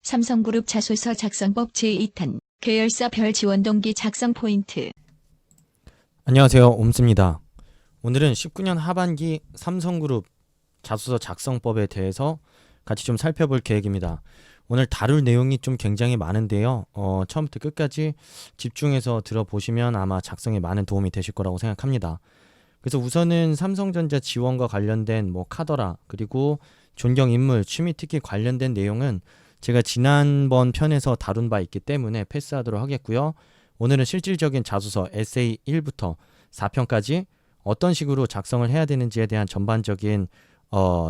삼성그룹 자소서 작성법 제2탄 계열사별 지원 동기 작성 포인트. 안녕하세요, 옴스입니다. 오늘은 19년 하반기 삼성그룹 자소서 작성법에 대해서 같이 좀 살펴볼 계획입니다. 오늘 다룰 내용이 좀 굉장히 많은데요. 처음부터 끝까지 집중해서 들어보시면 아마 작성에 많은 도움이 되실 거라고 생각합니다. 그래서 우선은 삼성전자 지원과 관련된 카더라, 그리고 존경 인물, 취미 특기 관련된 내용은 제가 지난번 편에서 다룬 바 있기 때문에 패스하도록 하겠고요. 오늘은 실질적인 자소서 에세이 1부터 4편까지 어떤 식으로 작성을 해야 되는지에 대한 전반적인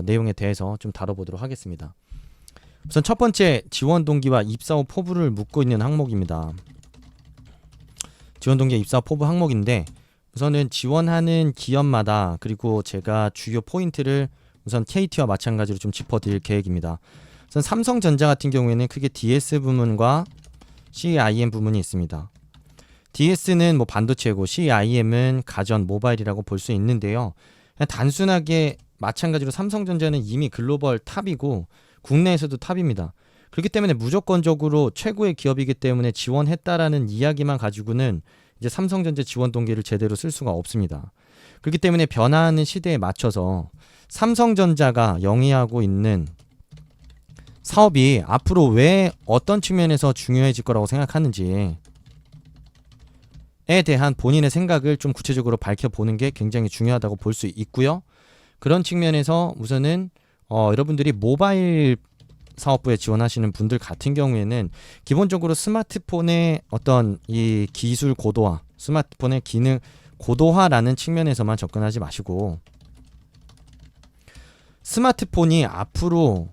내용에 대해서 좀 다뤄보도록 하겠습니다. 우선 첫 번째, 지원 동기와 입사 후 포부를 묻고 있는 항목입니다. 지원 동기와 입사 후 포부 항목인데, 우선은 지원하는 기업마다, 그리고 제가 주요 포인트를 우선 KT와 마찬가지로 좀 짚어드릴 계획입니다. 우선 삼성전자 같은 경우에는 크게 DS 부문과 CIM 부문이 있습니다. DS는 반도체고 CIM은 가전, 모바일이라고 볼 수 있는데요. 그냥 단순하게 마찬가지로 삼성전자는 이미 글로벌 탑이고 국내에서도 탑입니다. 그렇기 때문에 무조건적으로 최고의 기업이기 때문에 지원했다라는 이야기만 가지고는 이제 삼성전자 지원 동기를 제대로 쓸 수가 없습니다. 그렇기 때문에 변화하는 시대에 맞춰서 삼성전자가 영위하고 있는 사업이 앞으로 왜 어떤 측면에서 중요해질 거라고 생각하는지에 대한 본인의 생각을 좀 구체적으로 밝혀보는 게 굉장히 중요하다고 볼 수 있고요. 그런 측면에서 우선은 여러분들이 모바일 사업부에 지원하시는 분들 같은 경우에는 기본적으로 스마트폰의 어떤 이 기술 고도화, 스마트폰의 기능 고도화라는 측면에서만 접근하지 마시고, 스마트폰이 앞으로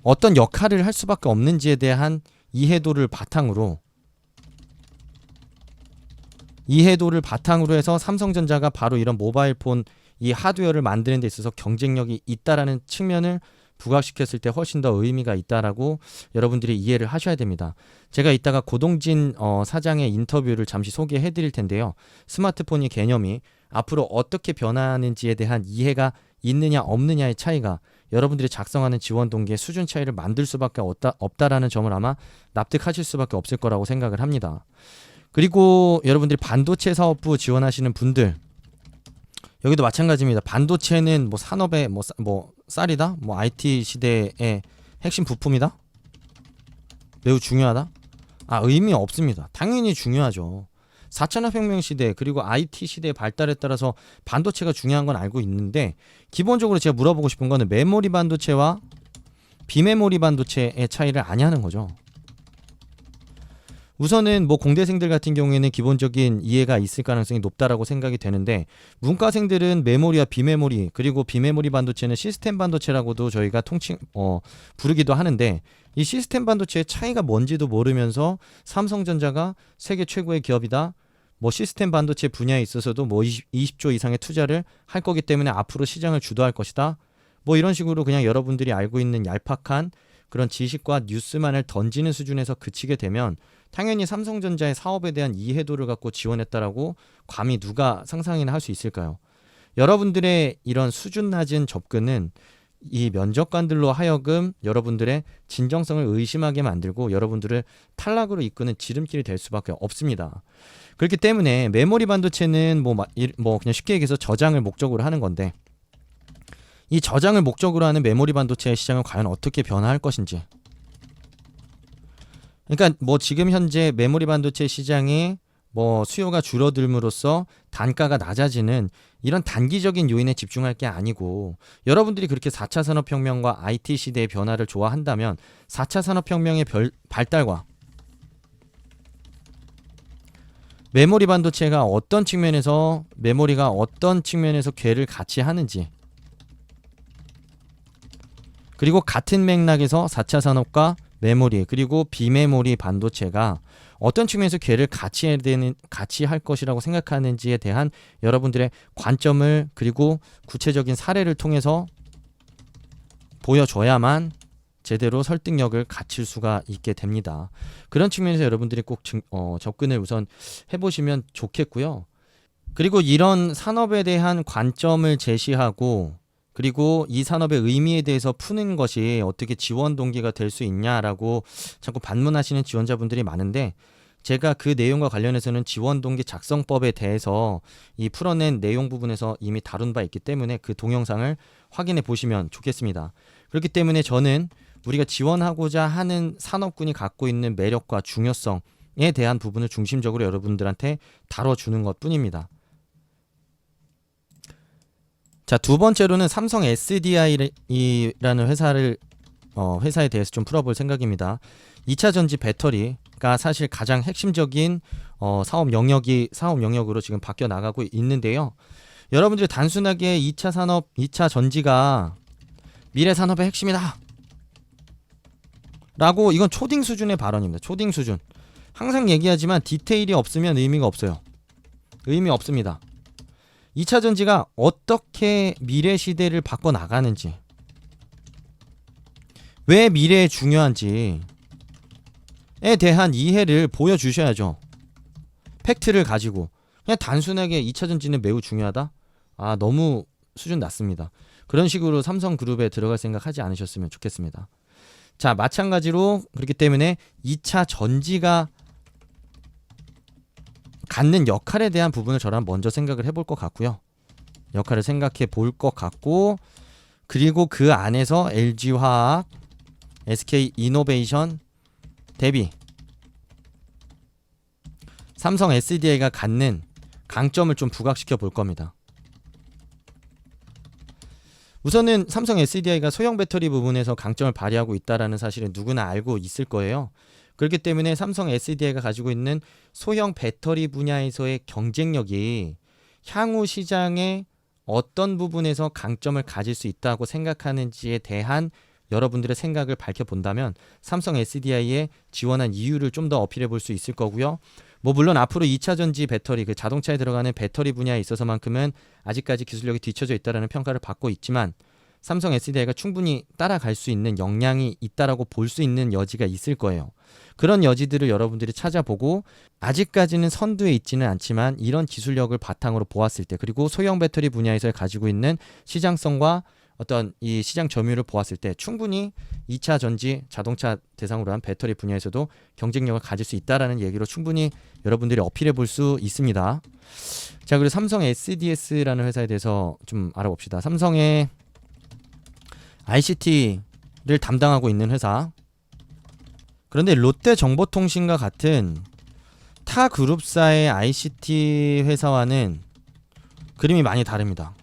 어떤 역할을 할 수밖에 없는지에 대한 이해도를 바탕으로 해서 삼성전자가 바로 이런 모바일폰 이 하드웨어를 만드는 데 있어서 경쟁력이 있다라는 측면을 부각시켰을 때 훨씬 더 의미가 있다라고 여러분들이 이해를 하셔야 됩니다. 제가 이따가 고동진 사장의 인터뷰를 잠시 소개해 드릴 텐데요. 스마트폰의 개념이 앞으로 어떻게 변화하는지에 대한 이해가 있느냐 없느냐의 차이가 여러분들이 작성하는 지원 동기의 수준 차이를 만들 수밖에 없다라는 점을 아마 납득하실 수밖에 없을 거라고 생각을 합니다. 그리고 여러분들이 반도체 사업부 지원하시는 분들, 여기도 마찬가지입니다. 반도체는 산업의 쌀이다? IT 시대의 핵심 부품이다? 매우 중요하다? 의미 없습니다. 당연히 중요하죠. 4차 산업혁명 시대, 그리고 IT 시대의 발달에 따라서 반도체가 중요한 건 알고 있는데, 기본적으로 제가 물어보고 싶은 거는 메모리 반도체와 비메모리 반도체의 차이를 아냐는 거죠. 우선은 공대생들 같은 경우에는 기본적인 이해가 있을 가능성이 높다라고 생각이 되는데, 문과생들은 메모리와 비메모리, 그리고 비메모리 반도체는 시스템 반도체라고도 저희가 부르기도 하는데, 이 시스템 반도체의 차이가 뭔지도 모르면서 삼성전자가 세계 최고의 기업이다, 시스템 반도체 분야에 있어서도 20조 이상의 투자를 할 거기 때문에 앞으로 시장을 주도할 것이다, 이런 식으로 그냥 여러분들이 알고 있는 얄팍한 그런 지식과 뉴스만을 던지는 수준에서 그치게 되면 당연히 삼성전자의 사업에 대한 이해도를 갖고 지원했다라고 감히 누가 상상이나 할 수 있을까요? 여러분들의 이런 수준 낮은 접근은 이 면접관들로 하여금 여러분들의 진정성을 의심하게 만들고 여러분들을 탈락으로 이끄는 지름길이 될 수밖에 없습니다. 그렇기 때문에 메모리 반도체는 그냥 쉽게 얘기해서 저장을 목적으로 하는 건데, 이 저장을 목적으로 하는 메모리 반도체의 시장은 과연 어떻게 변화할 것인지, 그러니까 지금 현재 메모리 반도체 시장이 수요가 줄어들므로써 단가가 낮아지는 이런 단기적인 요인에 집중할 게 아니고, 여러분들이 그렇게 4차 산업혁명과 IT 시대의 변화를 좋아한다면 4차 산업혁명의 발달과 메모리가 어떤 측면에서 궤를 같이 하는지, 그리고 같은 맥락에서 4차 산업과 메모리, 그리고 비메모리 반도체가 어떤 측면에서 궤를 같이 할 것이라고 생각하는지에 대한 여러분들의 관점을, 그리고 구체적인 사례를 통해서 보여줘야만 제대로 설득력을 갖출 수가 있게 됩니다. 그런 측면에서 여러분들이 꼭 접근을 우선 해보시면 좋겠고요. 그리고 이런 산업에 대한 관점을 제시하고, 그리고 이 산업의 의미에 대해서 푸는 것이 어떻게 지원 동기가 될 수 있냐라고 자꾸 반문하시는 지원자분들이 많은데, 제가 그 내용과 관련해서는 지원 동기 작성법에 대해서 이 풀어낸 내용 부분에서 이미 다룬 바 있기 때문에 그 동영상을 확인해 보시면 좋겠습니다. 그렇기 때문에 저는 우리가 지원하고자 하는 산업군이 갖고 있는 매력과 중요성에 대한 부분을 중심적으로 여러분들한테 다뤄주는 것 뿐입니다. 자, 두 번째로는 삼성 SDI라는 회사에 대해서 좀 풀어볼 생각입니다. 2차 전지 배터리가 사실 가장 핵심적인 사업 영역으로 지금 바뀌어 나가고 있는데요. 여러분들이 단순하게 2차 산업, 2차 전지가 미래 산업의 핵심이다 라고, 이건 초딩 수준의 발언입니다. 초딩 수준. 항상 얘기하지만 디테일이 없으면 의미가 없어요. 의미 없습니다. 2차 전지가 어떻게 미래 시대를 바꿔 나가는지, 왜 미래에 중요한지에 대한 이해를 보여주셔야죠. 팩트를 가지고. 그냥 단순하게 2차 전지는 매우 중요하다? 아, 너무 수준 낮습니다. 그런 식으로 삼성그룹에 들어갈 생각 하지 않으셨으면 좋겠습니다. 자, 마찬가지로 그렇기 때문에 2차 전지가 갖는 역할에 대한 부분을 저랑 먼저 생각을 해볼 것 같고요. 역할을 생각해 볼 것 같고, 그리고 그 안에서 LG화학, SK이노베이션 대비 삼성 SDI가 갖는 강점을 좀 부각시켜 볼 겁니다. 우선은 삼성 SDI가 소형 배터리 부분에서 강점을 발휘하고 있다는 사실은 누구나 알고 있을 거예요. 그렇기 때문에 삼성 SDI가 가지고 있는 소형 배터리 분야에서의 경쟁력이 향후 시장에 어떤 부분에서 강점을 가질 수 있다고 생각하는지에 대한 여러분들의 생각을 밝혀본다면 삼성 SDI에 지원한 이유를 좀 더 어필해 볼 수 있을 거고요. 물론 앞으로 2차 전지 배터리, 그 자동차에 들어가는 배터리 분야에 있어서만큼은 아직까지 기술력이 뒤처져 있다는 평가를 받고 있지만, 삼성 SDI가 충분히 따라갈 수 있는 역량이 있다라고 볼 수 있는 여지가 있을 거예요. 그런 여지들을 여러분들이 찾아보고, 아직까지는 선두에 있지는 않지만 이런 기술력을 바탕으로 보았을 때, 그리고 소형 배터리 분야에서 가지고 있는 시장성과 어떤 이 시장 점유율을 보았을 때 충분히 2차 전지 자동차 대상으로 한 배터리 분야에서도 경쟁력을 가질 수 있다라는 얘기로 충분히 여러분들이 어필해 볼 수 있습니다. 자, 그리고 삼성 SDS라는 회사에 대해서 좀 알아봅시다. 삼성의 ICT를 담당하고 있는 회사. 그런데 롯데정보통신과 같은 타 그룹사의 ICT 회사와는 그림이 많이 다릅니다.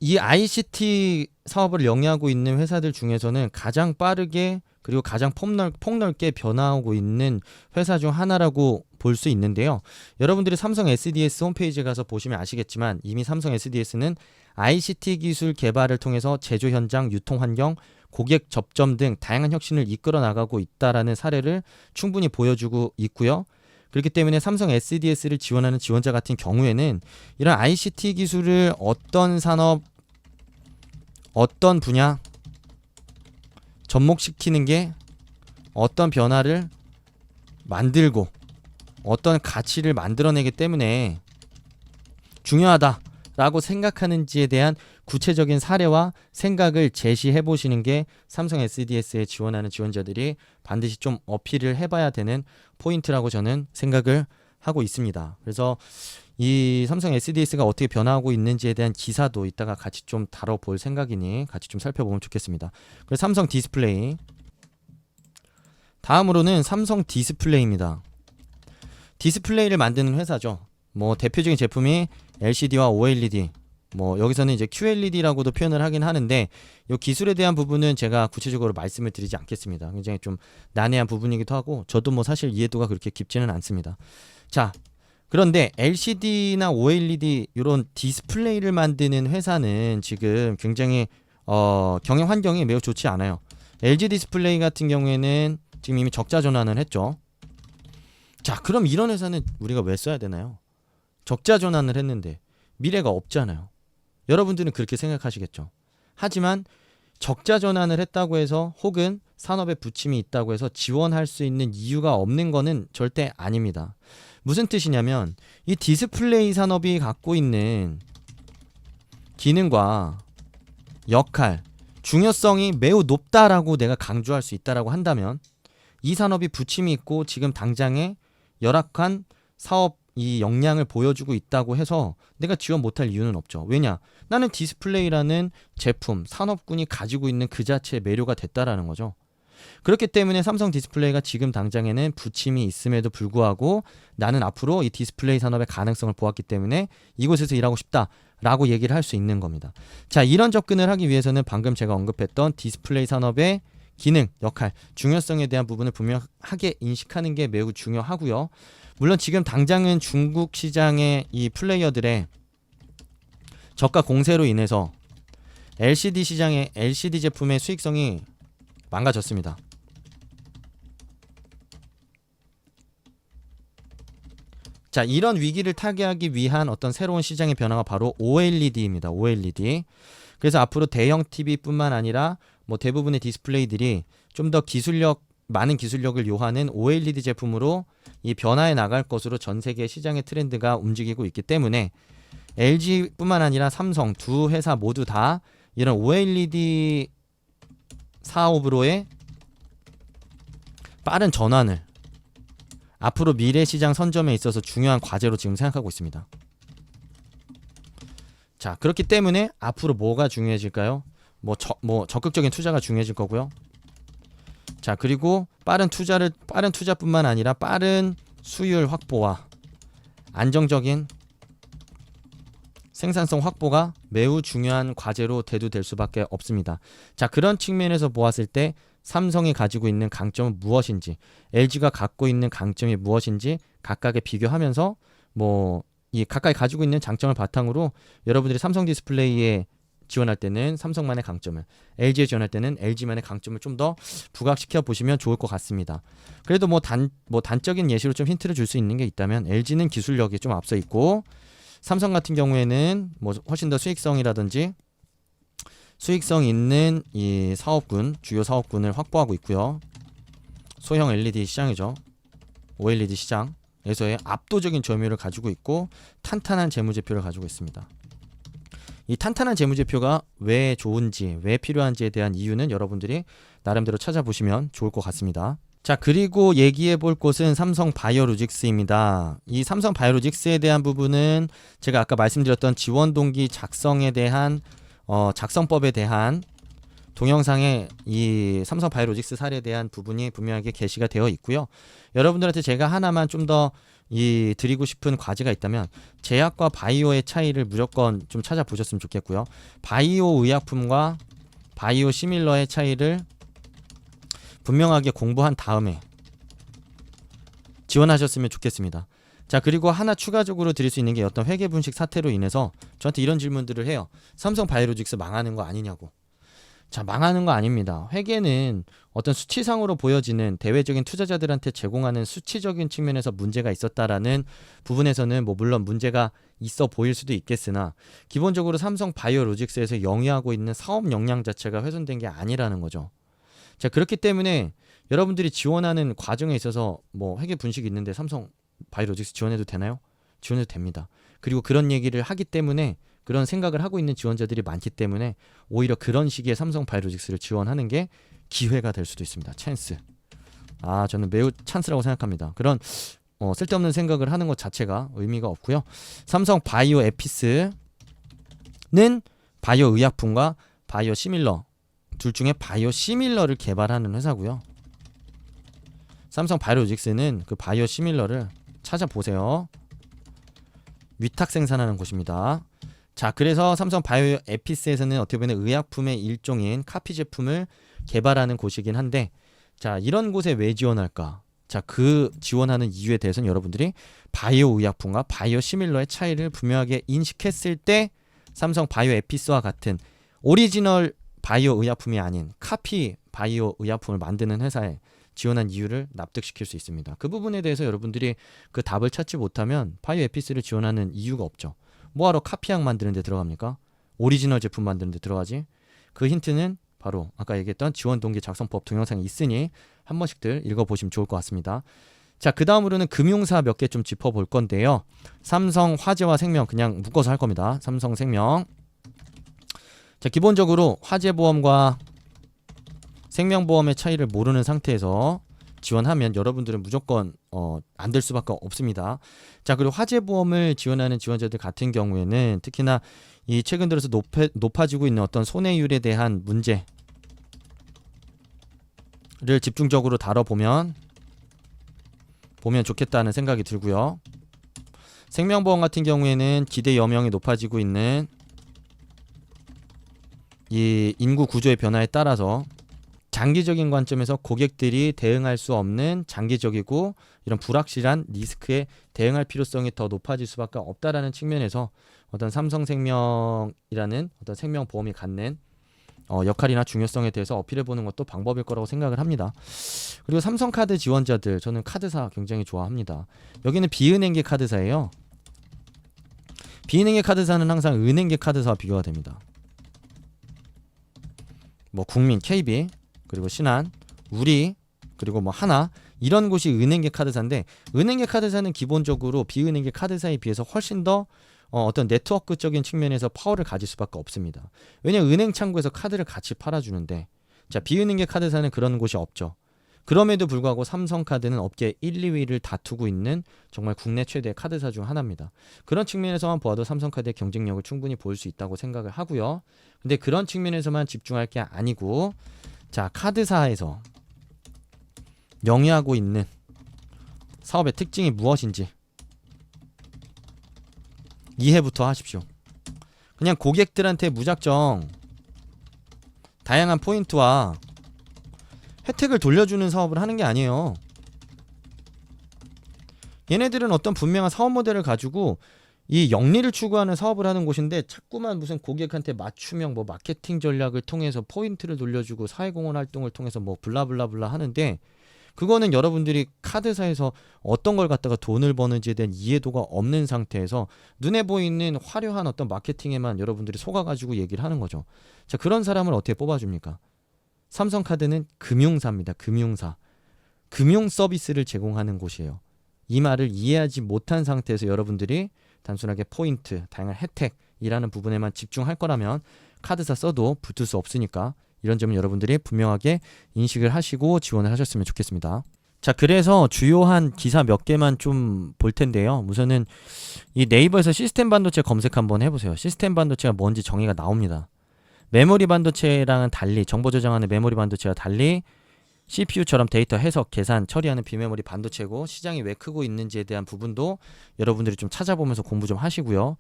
이 ICT 사업을 영위하고 있는 회사들 중에서는 가장 빠르게 그리고 가장 폭넓게 변화하고 있는 회사 중 하나라고 볼 수 있는데요. 여러분들이 삼성 SDS 홈페이지에 가서 보시면 아시겠지만, 이미 삼성 SDS는 ICT 기술 개발을 통해서 제조 현장, 유통 환경, 고객 접점 등 다양한 혁신을 이끌어 나가고 있다라는 사례를 충분히 보여주고 있고요. 그렇기 때문에 삼성 SDS를 지원하는 지원자 같은 경우에는 이런 ICT 기술을 어떤 산업, 어떤 분야 접목시키는 게 어떤 변화를 만들고 어떤 가치를 만들어내기 때문에 중요하다라고 생각하는지에 대한 구체적인 사례와 생각을 제시해 보시는 게 삼성 SDS에 지원하는 지원자들이 반드시 좀 어필을 해봐야 되는 포인트라고 저는 생각을 하고 있습니다. 그래서 이 삼성 SDS가 어떻게 변화하고 있는지에 대한 기사도 이따가 같이 좀 다뤄볼 생각이니 같이 좀 살펴보면 좋겠습니다. 그래서 삼성 디스플레이, 다음으로는 삼성 디스플레이입니다. 디스플레이를 만드는 회사죠. 대표적인 제품이 LCD와 OLED, 여기서는 이제 QLED라고도 표현을 하긴 하는데, 이 기술에 대한 부분은 제가 구체적으로 말씀을 드리지 않겠습니다. 굉장히 좀 난해한 부분이기도 하고 저도 사실 이해도가 그렇게 깊지는 않습니다. 자, 그런데 LCD나 OLED 이런 디스플레이를 만드는 회사는 지금 굉장히 경영 환경이 매우 좋지 않아요. LG 디스플레이 같은 경우에는 지금 이미 적자 전환을 했죠. 자, 그럼 이런 회사는 우리가 왜 써야 되나요? 적자 전환을 했는데 미래가 없잖아요. 여러분들은 그렇게 생각하시겠죠. 하지만 적자 전환을 했다고 해서, 혹은 산업에 부침이 있다고 해서 지원할 수 있는 이유가 없는 거는 절대 아닙니다. 무슨 뜻이냐면 이 디스플레이 산업이 갖고 있는 기능과 역할, 중요성이 매우 높다라고 내가 강조할 수 있다라고 한다면 이 산업이 부침이 있고 지금 당장에 열악한 사업 이 역량을 보여주고 있다고 해서 내가 지원 못할 이유는 없죠. 왜냐? 나는 디스플레이라는 제품, 산업군이 가지고 있는 그 자체의 매료가 됐다라는 거죠. 그렇기 때문에 삼성 디스플레이가 지금 당장에는 부침이 있음에도 불구하고 나는 앞으로 이 디스플레이 산업의 가능성을 보았기 때문에 이곳에서 일하고 싶다라고 얘기를 할 수 있는 겁니다. 자, 이런 접근을 하기 위해서는 방금 제가 언급했던 디스플레이 산업의 기능, 역할, 중요성에 대한 부분을 분명하게 인식하는 게 매우 중요하고요. 물론 지금 당장은 중국 시장의 이 플레이어들의 저가 공세로 인해서 LCD 시장의 LCD 제품의 수익성이 망가졌습니다. 자, 이런 위기를 타개하기 위한 어떤 새로운 시장의 변화가 바로 OLED입니다. OLED. 그래서 앞으로 대형 TV뿐만 아니라 뭐 대부분의 디스플레이들이 좀 더 많은 기술력을 요하는 OLED 제품으로 이 변화해 나갈 것으로 전 세계 시장의 트렌드가 움직이고 있기 때문에 LG뿐만 아니라 삼성 두 회사 모두 다 이런 OLED 사업으로의 빠른 전환을 앞으로 미래 시장 선점에 있어서 중요한 과제로 지금 생각하고 있습니다. 자, 그렇기 때문에 앞으로 뭐가 중요해질까요? 적극적인 투자가 중요해질 거고요. 자, 그리고 빠른 투자뿐만 아니라 빠른 수율 확보와 안정적인 생산성 확보가 매우 중요한 과제로 대두될 수밖에 없습니다. 자, 그런 측면에서 보았을 때 삼성이 가지고 있는 강점은 무엇인지, LG가 갖고 있는 강점이 무엇인지 각각에 비교하면서 이 각각이 가지고 있는 장점을 바탕으로 여러분들이 삼성 디스플레이에 지원할 때는 삼성만의 강점을, LG에 지원할 때는 LG만의 강점을 좀 더 부각시켜 보시면 좋을 것 같습니다. 그래도 단적인 예시로 좀 힌트를 줄 수 있는 게 있다면 LG는 기술력이 좀 앞서 있고 삼성 같은 경우에는 훨씬 더 수익성이라든지 수익성 있는 이 주요 사업군을 확보하고 있고요. 소형 LED 시장이죠. OLED 시장에서의 압도적인 점유율을 가지고 있고 탄탄한 재무제표를 가지고 있습니다. 이 탄탄한 재무제표가 왜 좋은지, 왜 필요한지에 대한 이유는 여러분들이 나름대로 찾아보시면 좋을 것 같습니다. 자, 그리고 얘기해 볼 곳은 삼성 바이오로직스입니다. 이 삼성 바이오로직스에 대한 부분은 제가 아까 말씀드렸던 지원 동기 작성에 대한 작성법에 대한 동영상에 이 삼성 바이오로직스 사례에 대한 부분이 분명하게 게시가 되어 있고요. 여러분들한테 제가 하나만 좀 더 드리고 싶은 과제가 있다면 제약과 바이오의 차이를 무조건 좀 찾아보셨으면 좋겠고요. 바이오 의약품과 바이오 시밀러의 차이를 분명하게 공부한 다음에 지원하셨으면 좋겠습니다. 자, 그리고 하나 추가적으로 드릴 수 있는 게 어떤 회계 분식 사태로 인해서 저한테 이런 질문들을 해요. 삼성 바이오로직스 망하는 거 아니냐고. 자, 망하는 거 아닙니다. 회계는 어떤 수치상으로 보여지는 대외적인 투자자들한테 제공하는 수치적인 측면에서 문제가 있었다라는 부분에서는 물론 문제가 있어 보일 수도 있겠으나 기본적으로 삼성 바이오로직스에서 영위하고 있는 사업 역량 자체가 훼손된 게 아니라는 거죠. 자, 그렇기 때문에 여러분들이 지원하는 과정에 있어서 회계 분식이 있는데 삼성 바이오로직스 지원해도 되나요? 지원해도 됩니다. 그리고 그런 얘기를 하기 때문에 그런 생각을 하고 있는 지원자들이 많기 때문에 오히려 그런 시기에 삼성 바이오로직스를 지원하는 게 기회가 될 수도 있습니다. 찬스. 저는 매우 찬스라고 생각합니다. 그런 쓸데없는 생각을 하는 것 자체가 의미가 없고요. 삼성 바이오 에피스는 바이오 의약품과 바이오 시밀러 둘 중에 바이오 시밀러를 개발하는 회사고요. 삼성 바이오로직스는 그 바이오 시밀러를 찾아보세요. 위탁 생산하는 곳입니다. 자, 그래서 삼성 바이오 에피스에서는 어떻게 보면 의약품의 일종인 카피 제품을 개발하는 곳이긴 한데, 자, 이런 곳에 왜 지원할까? 자, 그 지원하는 이유에 대해서는 여러분들이 바이오 의약품과 바이오 시밀러의 차이를 분명하게 인식했을 때 삼성 바이오 에피스와 같은 오리지널 바이오 의약품이 아닌 카피 바이오 의약품을 만드는 회사에 지원한 이유를 납득시킬 수 있습니다. 그 부분에 대해서 여러분들이 그 답을 찾지 못하면 바이오 에피스를 지원하는 이유가 없죠. 뭐하러 카피약 만드는 데 들어갑니까? 오리지널 제품 만드는 데 들어가지? 그 힌트는 바로 아까 얘기했던 지원 동기 작성법 동영상이 있으니 한 번씩들 읽어보시면 좋을 것 같습니다. 자, 그 다음으로는 금융사 몇 개 좀 짚어볼 건데요. 삼성, 화재와 생명 그냥 묶어서 할 겁니다. 삼성생명. 자, 기본적으로 화재보험과 생명보험의 차이를 모르는 상태에서 지원하면 여러분들은 무조건 안 될 수밖에 없습니다. 자, 그리고 화재보험을 지원하는 지원자들 같은 경우에는 특히나 이 최근 들어서 높아지고 있는 어떤 손해율에 대한 문제를 집중적으로 다뤄보면 좋겠다는 생각이 들고요. 생명보험 같은 경우에는 기대 여명이 높아지고 있는 이 인구 구조의 변화에 따라서 장기적인 관점에서 고객들이 대응할 수 없는 장기적이고 이런 불확실한 리스크에 대응할 필요성이 더 높아질 수밖에 없다라는 측면에서 어떤 삼성생명이라는 어떤 생명보험이 갖는 역할이나 중요성에 대해서 어필해보는 것도 방법일 거라고 생각을 합니다. 그리고 삼성카드 지원자들, 저는 카드사 굉장히 좋아합니다. 여기는 비은행계 카드사예요. 비은행계 카드사는 항상 은행계 카드사와 비교가 됩니다. 뭐 국민, KB, 그리고 신한, 우리, 그리고 뭐 하나, 이런 곳이 은행계 카드사인데, 은행계 카드사는 기본적으로 비은행계 카드사에 비해서 훨씬 더 어떤 네트워크적인 측면에서 파워를 가질 수밖에 없습니다. 왜냐하면 은행 창구에서 카드를 같이 팔아주는데, 자, 비은행계 카드사는 그런 곳이 없죠. 그럼에도 불구하고 삼성카드는 업계 1, 2위를 다투고 있는 정말 국내 최대의 카드사 중 하나입니다. 그런 측면에서만 보아도 삼성카드의 경쟁력을 충분히 볼 수 있다고 생각을 하고요. 근데 그런 측면에서만 집중할 게 아니고, 자, 카드사에서 영위하고 있는 사업의 특징이 무엇인지 이해부터 하십시오. 그냥 고객들한테 무작정 다양한 포인트와 혜택을 돌려주는 사업을 하는 게 아니에요. 얘네들은 어떤 분명한 사업 모델을 가지고 이 영리를 추구하는 사업을 하는 곳인데, 자꾸만 무슨 고객한테 맞춤형 뭐 마케팅 전략을 통해서 포인트를 돌려주고 사회공헌 활동을 통해서 뭐 블라블라블라 하는데, 그거는 여러분들이 카드사에서 어떤 걸 갖다가 돈을 버는지에 대한 이해도가 없는 상태에서 눈에 보이는 화려한 어떤 마케팅에만 여러분들이 속아가지고 얘기를 하는 거죠. 자, 그런 사람을 어떻게 뽑아줍니까? 삼성카드는 금융사입니다. 금융사. 금융 서비스를 제공하는 곳이에요. 이 말을 이해하지 못한 상태에서 여러분들이 단순하게 포인트, 다양한 혜택이라는 부분에만 집중할 거라면 카드사 써도 붙을 수 없으니까 이런 점은 여러분들이 분명하게 인식을 하시고 지원을 하셨으면 좋겠습니다. 자, 그래서 주요한 기사 몇 개만 좀 볼 텐데요. 우선은 이 네이버에서 시스템 반도체 검색 한번 해보세요. 시스템 반도체가 뭔지 정의가 나옵니다. 메모리 반도체랑은 달리, 정보 저장하는 메모리 반도체와 달리 CPU처럼 데이터 해석, 계산, 처리하는 비메모리 반도체고, 시장이 왜 크고 있는지에 대한 부분도 여러분들이 좀 찾아보면서 공부 좀 하시고요.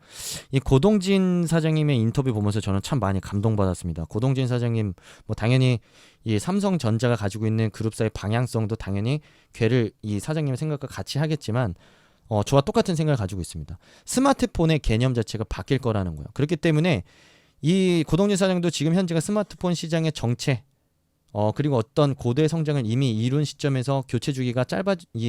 이 고동진 사장님의 인터뷰 보면서 저는 참 많이 감동받았습니다. 고동진 사장님 뭐 당연히 이 삼성전자가 가지고 있는 그룹사의 방향성도 당연히 궤를 이 사장님의 생각과 같이 하겠지만 저와 똑같은 생각을 가지고 있습니다. 스마트폰의 개념 자체가 바뀔 거라는 거예요. 그렇기 때문에 이 고동진 사장도 지금 현재가 스마트폰 시장의 정체, 그리고 어떤 고도의 성장을 이미 이룬 시점에서 교체 주기가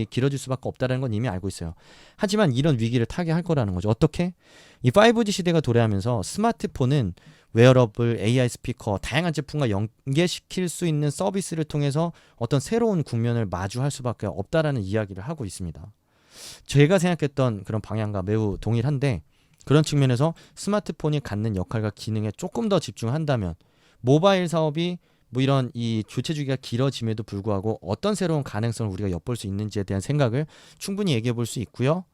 길어질 수밖에 없다는 건 이미 알고 있어요. 하지만 이런 위기를 타개할 거라는 거죠. 어떻게? 이 5G 시대가 도래하면서 스마트폰은 웨어러블, AI 스피커, 다양한 제품과 연계시킬 수 있는 서비스를 통해서 어떤 새로운 국면을 마주할 수밖에 없다라는 이야기를 하고 있습니다. 제가 생각했던 그런 방향과 매우 동일한데, 그런 측면에서 스마트폰이 갖는 역할과 기능에 조금 더 집중한다면 모바일 사업이 뭐 이런 이 교체 주기가 길어짐에도 불구하고 어떤 새로운 가능성을 우리가 엿볼 수 있는지에 대한 생각을 충분히 얘기해 볼 수 있고요.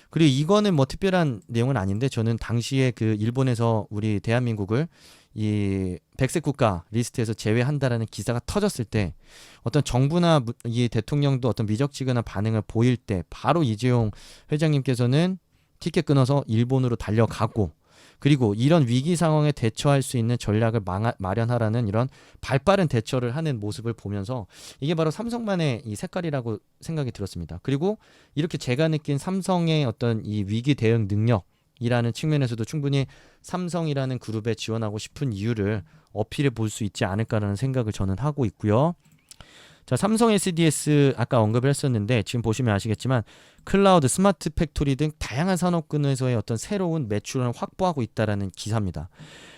그리고 이거는 뭐 특별한 내용은 아닌데, 저는 당시에 그 일본에서 우리 대한민국을 이 백색 국가 리스트에서 제외한다라는 기사가 터졌을 때 어떤 정부나 이 대통령도 어떤 미적지근한 반응을 보일 때 바로 이재용 회장님께서는 티켓 끊어서 일본으로 달려가고, 그리고 이런 위기 상황에 대처할 수 있는 전략을 마련하라는 이런 발빠른 대처를 하는 모습을 보면서 이게 바로 삼성만의 이 색깔이라고 생각이 들었습니다. 그리고 이렇게 제가 느낀 삼성의 어떤 이 위기 대응 능력이라는 측면에서도 충분히 삼성이라는 그룹에 지원하고 싶은 이유를 어필해 볼 수 있지 않을까라는 생각을 저는 하고 있고요. 자, 삼성 SDS 아까 언급을 했었는데 지금 보시면 아시겠지만 클라우드, 스마트 팩토리 등 다양한 산업군에서의 어떤 새로운 매출을 확보하고 있다라는 기사입니다.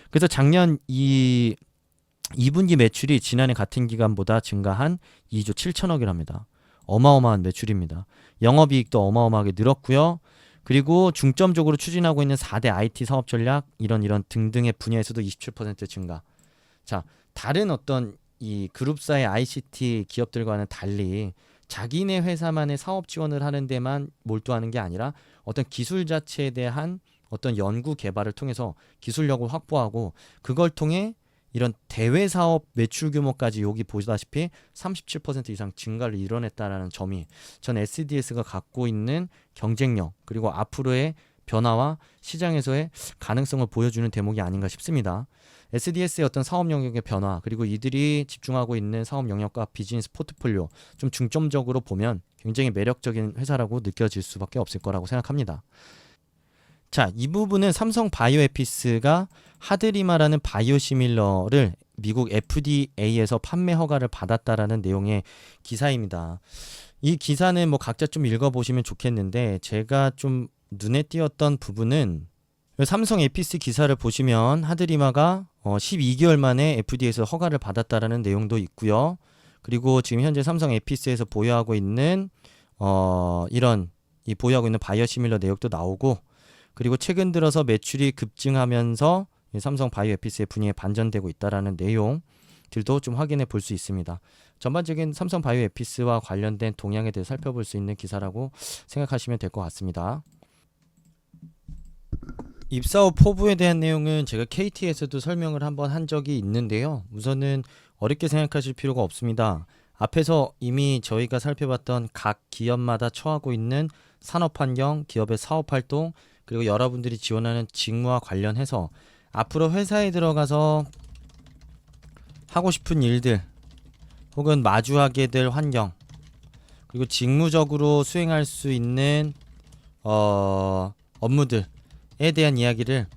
그래서 작년 2분기 매출이 지난해 같은 기간보다 증가한 2조 7천억이랍니다. 어마어마한 매출입니다. 영업이익도 어마어마하게 늘었고요. 그리고 중점적으로 추진하고 있는 4대 IT 사업 전략 이런 등등의 분야에서도 27% 증가. 자, 다른 어떤 이 그룹사의 ICT 기업들과는 달리 자기네 회사만의 사업 지원을 하는 데만 몰두하는 게 아니라 어떤 기술 자체에 대한 어떤 연구 개발을 통해서 기술력을 확보하고 그걸 통해 이런 대외 사업 매출 규모까지 여기 보시다시피 37% 이상 증가를 이뤄냈다라는 점이 전 SDS가 갖고 있는 경쟁력 그리고 앞으로의 변화와 시장에서의 가능성을 보여주는 대목이 아닌가 싶습니다. SDS의 어떤 사업 영역의 변화 그리고 이들이 집중하고 있는 사업 영역과 비즈니스 포트폴리오 좀 중점적으로 보면 굉장히 매력적인 회사라고 느껴질 수밖에 없을 거라고 생각합니다. 자, 이 부분은 삼성 바이오에피스가 하드리마라는 바이오시밀러를 미국 FDA에서 판매 허가를 받았다라는 내용의 기사입니다. 이 기사는 뭐 각자 좀 읽어보시면 좋겠는데 제가 좀 눈에 띄었던 부분은 삼성 에피스 기사를 보시면 하드리마가 12개월 만에 FDA에서 허가를 받았다라는 내용도 있고요. 그리고 지금 현재 삼성 에피스에서 보유하고 있는 이런 이 보유하고 있는 바이오시밀러 내역도 나오고 그리고 최근 들어서 매출이 급증하면서 삼성 바이오에피스의 분위기에 반전되고 있다라는 내용들도 좀 확인해 볼 수 있습니다. 전반적인 삼성 바이오에피스와 관련된 동향에 대해 살펴볼 수 있는 기사라고 생각하시면 될 것 같습니다. 입사 후 포부에 대한 내용은 제가 KT에서도 설명을 한번 한 적이 있는데요. 우선은 어렵게 생각하실 필요가 없습니다. 앞에서 이미 저희가 살펴봤던 각 기업마다 처하고 있는 산업환경, 기업의 사업활동, 그리고 여러분들이 지원하는 직무와 관련해서 앞으로 회사에 들어가서 하고 싶은 일들 혹은 마주하게 될 환경 그리고 직무적으로 수행할 수 있는 업무들에 대한 이야기를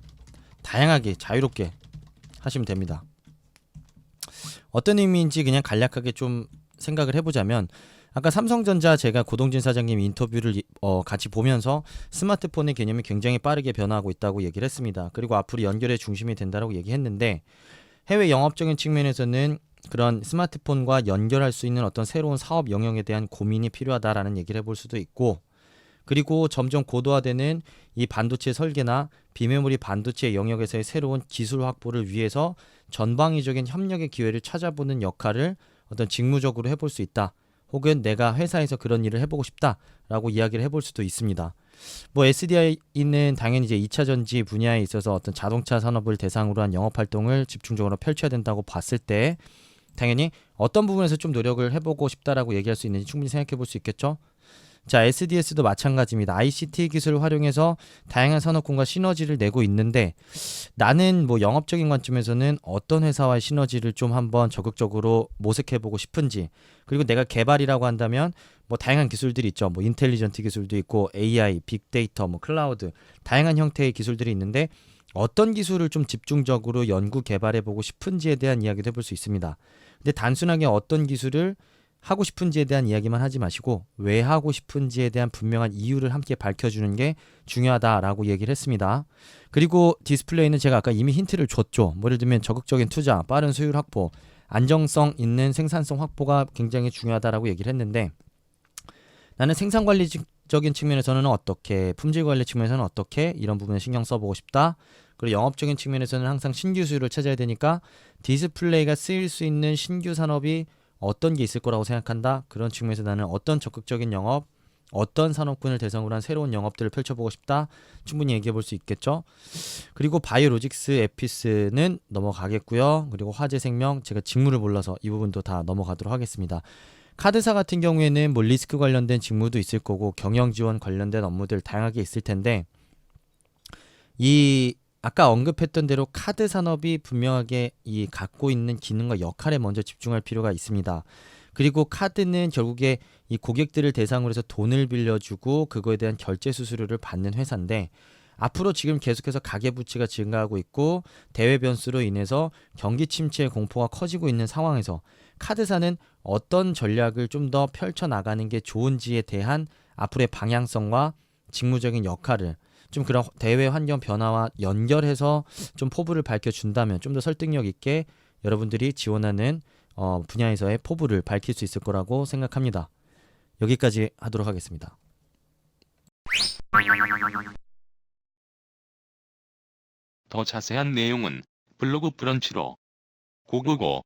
다양하게 자유롭게 하시면 됩니다. 어떤 의미인지 그냥 간략하게 좀 생각을 해보자면 아까 삼성전자 제가 고동진 사장님 인터뷰를 같이 보면서 스마트폰의 개념이 굉장히 빠르게 변화하고 있다고 얘기를 했습니다. 그리고 앞으로 연결의 중심이 된다고 얘기했는데 해외 영업적인 측면에서는 그런 스마트폰과 연결할 수 있는 어떤 새로운 사업 영역에 대한 고민이 필요하다라는 얘기를 해볼 수도 있고 그리고 점점 고도화되는 이 반도체 설계나 비메모리 반도체 영역에서의 새로운 기술 확보를 위해서 전방위적인 협력의 기회를 찾아보는 역할을 어떤 직무적으로 해볼 수 있다. 혹은 내가 회사에서 그런 일을 해보고 싶다라고 이야기를 해볼 수도 있습니다. 뭐 SDI는 당연히 이제 2차 전지 분야에 있어서 어떤 자동차 산업을 대상으로 한 영업 활동을 집중적으로 펼쳐야 된다고 봤을 때 당연히 어떤 부분에서 좀 노력을 해보고 싶다라고 얘기할 수 있는지 충분히 생각해 볼 수 있겠죠. 자, SDS도 마찬가지입니다. ICT 기술을 활용해서 다양한 산업군과 시너지를 내고 있는데 나는 뭐 영업적인 관점에서는 어떤 회사와의 시너지를 좀 한번 적극적으로 모색해보고 싶은지 그리고 내가 개발이라고 한다면 뭐 다양한 기술들이 있죠. 뭐 인텔리전트 기술도 있고 AI, 빅데이터, 뭐 클라우드 다양한 형태의 기술들이 있는데 어떤 기술을 좀 집중적으로 연구 개발해보고 싶은지에 대한 이야기도 해볼 수 있습니다. 근데 단순하게 어떤 기술을 하고 싶은지에 대한 이야기만 하지 마시고 왜 하고 싶은지에 대한 분명한 이유를 함께 밝혀주는 게 중요하다라고 얘기를 했습니다. 그리고 디스플레이는 제가 아까 이미 힌트를 줬죠. 뭐 예를 들면 적극적인 투자, 빠른 수율 확보, 안정성 있는 생산성 확보가 굉장히 중요하다라고 얘기를 했는데 나는 생산관리적인 측면에서는 어떻게, 품질관리 측면에서는 어떻게 이런 부분에 신경 써보고 싶다. 그리고 영업적인 측면에서는 항상 신규 수요를 찾아야 되니까 디스플레이가 쓰일 수 있는 신규 산업이 어떤 게 있을 거라고 생각한다. 그런 측면에서 나는 어떤 적극적인 영업, 어떤 산업군을 대상으로 한 새로운 영업들을 펼쳐보고 싶다. 충분히 얘기해 볼 수 있겠죠. 그리고 바이오로직스 에피스는 넘어가겠고요. 그리고 화재생명 제가 직무를 몰라서 이 부분도 다 넘어가도록 하겠습니다. 카드사 같은 경우에는 뭐 리스크 관련된 직무도 있을 거고 경영 지원 관련된 업무들 다양하게 있을 텐데 이 아까 언급했던 대로 카드 산업이 분명하게 이 갖고 있는 기능과 역할에 먼저 집중할 필요가 있습니다. 그리고 카드는 결국에 이 고객들을 대상으로 해서 돈을 빌려주고 그거에 대한 결제 수수료를 받는 회사인데 앞으로 지금 계속해서 가계부채가 증가하고 있고 대외 변수로 인해서 경기 침체의 공포가 커지고 있는 상황에서 카드사는 어떤 전략을 좀 더 펼쳐나가는 게 좋은지에 대한 앞으로의 방향성과 직무적인 역할을 좀 그런 대외 환경 변화와 연결해서 좀 포부를 밝혀준다면 좀 더 설득력 있게 여러분들이 지원하는 분야에서의 포부를 밝힐 수 있을 거라고 생각합니다. 여기까지 하도록 하겠습니다. 더 자세한 내용은 블로그 브런치로 고고고.